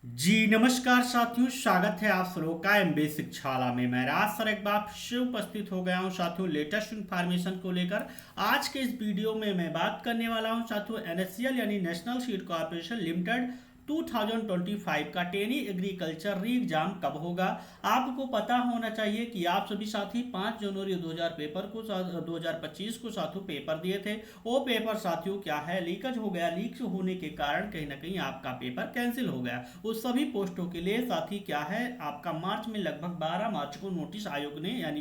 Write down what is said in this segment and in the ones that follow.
जी नमस्कार साथियों, स्वागत है आप सभी का एमबी शिक्षाला में। मैं राज सर एक बार फिर से उपस्थित हो गया हूं साथियों लेटेस्ट इन्फॉर्मेशन को लेकर। आज के इस वीडियो में मैं बात करने वाला हूं साथियों एनएससीएल यानी नेशनल सीड कॉर्पोरेशन लिमिटेड 2025 का टेनी एग्रीकल्चर री एग्जाम कब होगा। आपको पता होना चाहिए कि आप सभी साथी 5 जनवरी 2025 को साथियों पेपर दिए थे। वो पेपर साथियों क्या है, लीकेज हो गया। लीक होने के कारण कहीं ना कहीं आपका पेपर कैंसिल हो गया। उस सभी पोस्टों के लिए साथी क्या है, आपका मार्च में लगभग 12 मार्च को नोटिस आयोग ने यानी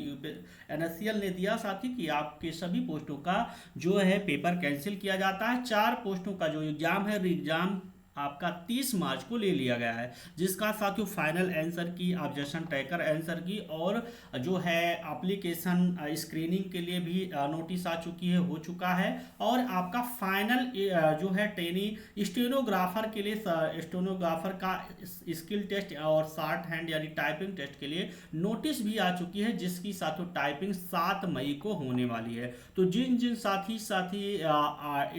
एनएससीएल ने दिया साथी कि आपके सभी पोस्टों का जो है पेपर कैंसिल किया जाता है। 4 पोस्टों का जो एग्जाम है, एग्जाम आपका 30 मार्च को ले लिया गया है, जिसका साथियों फाइनल आंसर की, ऑब्जेक्शन ट्रैकर आंसर की और जो है एप्लीकेशन स्क्रीनिंग के लिए भी नोटिस आ चुकी है, हो चुका है। और आपका फाइनल जो है ट्रेनी स्टेनोग्राफर के लिए, स्टेनोग्राफर का स्किल टेस्ट और शॉर्ट हैंड यानी टाइपिंग टेस्ट के लिए नोटिस भी आ चुकी है, जिसकी साथियों टाइपिंग 7 मई को होने वाली है। तो जिन जिन साथी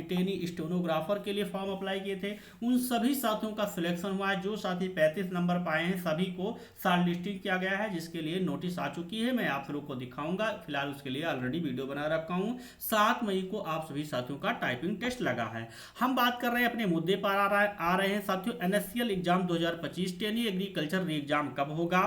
ट्रेनी स्टेनोग्राफर के लिए फॉर्म अप्लाई किए थे, उन सभी साथियों का सिलेक्शन हुआ है। जो साथी 35 नंबर पाए हैं सभी को शॉर्ट लिस्टिंग किया गया है, जिसके लिए नोटिस आ चुकी है। मैं आप लोग को दिखाऊंगा, फिलहाल उसके लिए ऑलरेडी वीडियो बना रखा हूं। 7 मई को आप सभी साथियों का टाइपिंग टेस्ट लगा है। हम बात कर रहे हैं अपने मुद्दे पर आ रहे हैं साथियों NSCL exam 2025 trainee agriculture re exam कब होगा,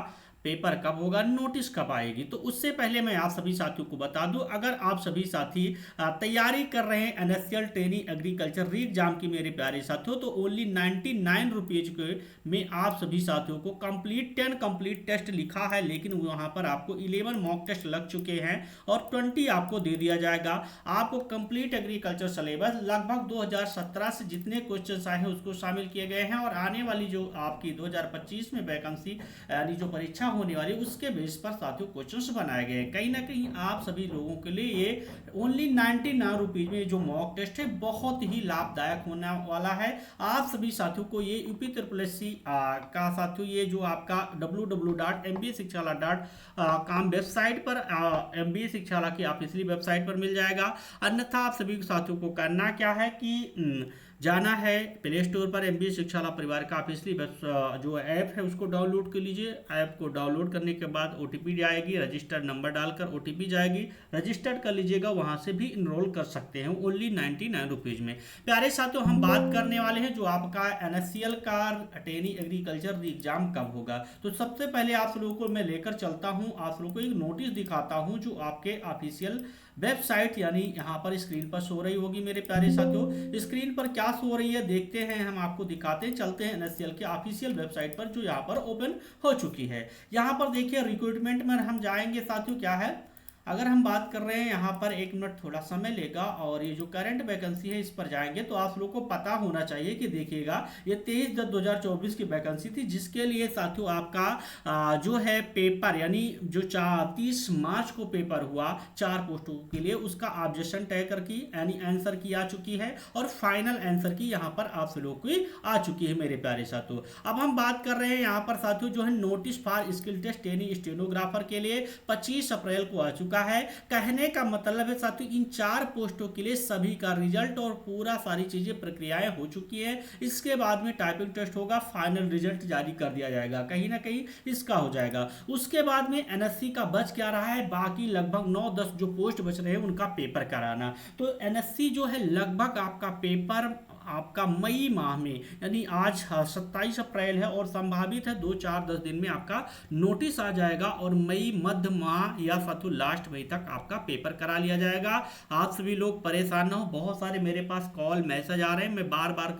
पेपर कब होगा, नोटिस कब आएगी। तो उससे पहले मैं आप सभी साथियों को बता दूं, अगर आप सभी साथी तैयारी कर रहे हैं NSCL training agriculture re exam की मेरे प्यारे साथियों, तो ओनली 99 रुपीज के में आप सभी साथियों को कंप्लीट 10 कंप्लीट टेस्ट लिखा है, लेकिन वहां पर आपको 11 मॉक टेस्ट लग चुके हैं और 20 आपको दे दिया जाएगा। आपको कंप्लीट एग्रीकल्चर सिलेबस लगभग 2017 से जितने क्वेश्चन आए हैं उसको शामिल किए गए हैं, और आने वाली जो आपकी 2025 में वैकेंसी यानी जो परीक्षा होने वाली उसके बेस पर साथियों क्वेश्चंस बनाए गए हैं। कहीं ना कहीं आप सभी लोगों के लिए ये ओनली 99 रुपीज में जो मॉक टेस्ट है बहुत ही लाभदायक होने वाला है। आप सभी साथियों को ये यूपी ट्रिपल एस सी का साथियों ये जो आपका www.mbshikshala.com वेबसाइट पर एमबीए शिक्षाला की ऑफिशियली वेबसाइट पर मिल जाएगा। अन्यथा आप सभी साथियों को करना क्या है कि जाना है प्ले स्टोर पर, एमबीए शिक्षाला परिवार का ऑफिशियली जो ऐप है उसको डाउनलोड कर लीजिए। ऐप को डाउनलोड करने के बाद ओटीपी जाएगी, रजिस्टर्ड नंबर डालकर ओटीपी जाएगी, रजिस्टर्ड कर लीजिएगा, वहां से भी इनरोल कर सकते हैं ओनली 99 रुपीज में। प्यारे साथियों हम बात करने वाले हैं जो आपका एनएससीएल का टेनी एग्रीकल्चर एग्जाम कब होगा। तो सबसे पहले आप लोगों को मैं लेकर चलता हूं, आप लोगों को एक नोटिस दिखाता हूं जो आपके ऑफिशियल वेबसाइट यानी यहाँ पर स्क्रीन पर शो रही होगी मेरे प्यारे साथियों। स्क्रीन पर क्या शो रही है देखते हैं, हम आपको दिखाते चलते हैं एनएससीएल के ऑफिशियल वेबसाइट पर जो यहाँ पर ओपन हो चुकी है। यहाँ पर देखिए रिक्रूटमेंट में हम जाएंगे साथियों, क्या है अगर हम बात कर रहे हैं यहाँ पर 1 मिनट थोड़ा समय लेगा, और ये जो करंट वैकेंसी है इस पर जाएंगे तो आप लोग को पता होना चाहिए कि देखिएगा ये 23/10/2024 की वैकेंसी थी, जिसके लिए साथियों आपका जो है पेपर यानी जो 30 मार्च को पेपर हुआ 4 पोस्टों के लिए, उसका ऑब्जेक्शन ट्रैकर की यानी आंसर की आ चुकी है और फाइनल आंसर की यहाँ पर आप लोग की आ चुकी है मेरे प्यारे साथियों। अब हम बात कर रहे हैं यहाँ पर साथियों जो है नोटिस फॉर स्किल टेस्ट यानी स्टेनोग्राफर के लिए 25 अप्रैल को आ चुका है। कहने का मतलब है साथियों इन 4 पोस्टों के लिए सभी का रिजल्ट और पूरा सारी चीजें प्रक्रियाएं हो चुकी है। इसके बाद में टाइपिंग टेस्ट होगा, फाइनल रिजल्ट जारी कर दिया जाएगा, कहीं ना कहीं इसका हो जाएगा। उसके बाद में एनएससी का बच क्या रहा है, बाकी लगभग 9-10 जो पोस्ट बच रहे हैं उनका पेपर कराना। तो एनएससी जो है लगभग आपका पेपर आपका मई माह में यानी आज 27 अप्रैल है और संभावित है 2-4-10 दिन में आपका नोटिस आ जाएगा और मई मध्य माह या साथियों लास्ट मई तक आपका पेपर करा लिया जाएगा। आप सभी लोग परेशान ना हो, बहुत सारे मेरे पास कॉल मैसेज आ रहे हैं, मैं बार बार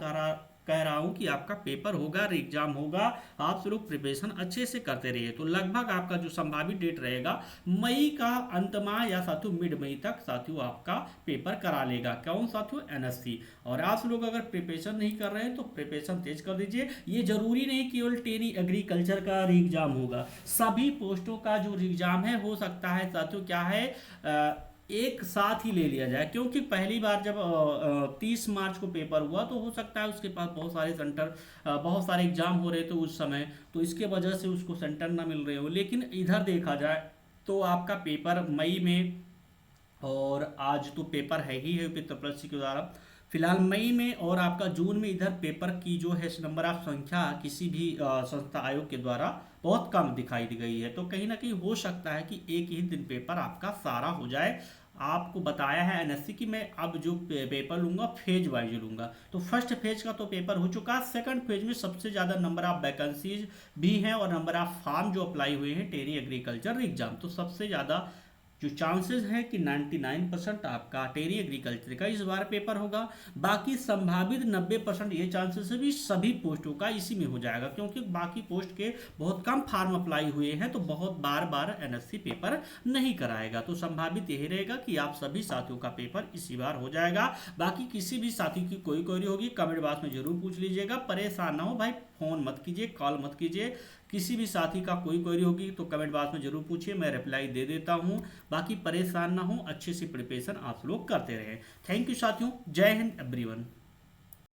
कह रहा हूं कि आपका पेपर होगा, एग्जाम होगा, आप लोग प्रिपरेशन अच्छे से करते रहिए। तो लगभग आपका जो संभावित डेट रहेगा मई का अंत माह या साथियों मिड मई तक साथियों आपका पेपर करा लेगा। कौन साथियों, एनएससी। और आप लोग अगर प्रिपरेशन नहीं कर रहे हैं तो प्रिपरेशन तेज कर दीजिए। ये जरूरी नहीं केवल टेनी एग्रीकल्चर का एग्जाम होगा, सभी पोस्टों का जो एग्जाम है हो सकता है साथियों क्या है एक साथ ही ले लिया जाए, क्योंकि पहली बार जब 30 मार्च को पेपर हुआ तो हो सकता है उसके पास बहुत सारे सेंटर बहुत सारे एग्जाम हो रहे थे उस समय, तो इसके वजह से उसको सेंटर ना मिल रहे हो। लेकिन इधर देखा जाए तो आपका पेपर मई में, और आज तो पेपर है ही है यूपी ट्रिपल एससी के द्वारा, फिलहाल मई में और आपका जून में इधर पेपर की जो है नंबर ऑफ संख्या किसी भी संस्था आयोग के द्वारा बहुत कम दिखाई दी गई है। तो कहीं ना कहीं हो सकता है कि एक ही दिन पेपर आपका सारा हो जाए। आपको बताया है एनएससी कि मैं अब जो पेपर लूंगा फेज वाइज लूंगा। तो फर्स्ट फेज का तो पेपर हो चुका है। सेकंड फेज में सबसे ज़्यादा नंबर ऑफ वैकेंसीज भी हैं और नंबर ऑफ फॉर्म जो अप्लाई हुए हैं टेरी एग्रीकल्चर एग्जाम, तो सबसे ज़्यादा जो चांसेस है कि 99% आपका टेरी एग्रीकल्चर का इस बार पेपर होगा। बाकी संभावित 90% ये चांसेस है भी सभी पोस्टों का इसी में हो जाएगा, क्योंकि बाकी पोस्ट के बहुत कम फार्म अप्लाई हुए हैं, तो बहुत बार बार एनएससी पेपर नहीं कराएगा। तो संभावित यही रहेगा कि आप सभी साथियों का पेपर इसी बार हो जाएगा। बाकी किसी भी साथी की कोई क्वेरी होगी कमेंट बॉक्स में जरूर पूछ लीजिएगा। परेशान ना हो भाई, फोन मत कीजिए, कॉल मत कीजिए। किसी भी साथी का कोई क्वेरी होगी तो कमेंट बॉक्स में जरूर पूछिए, मैं रिप्लाई दे देता हूँ। बाकी परेशान ना हो, अच्छे से प्रिपरेशन आप लोग करते रहें। थैंक यू साथियों, जय हिंद एवरीवन।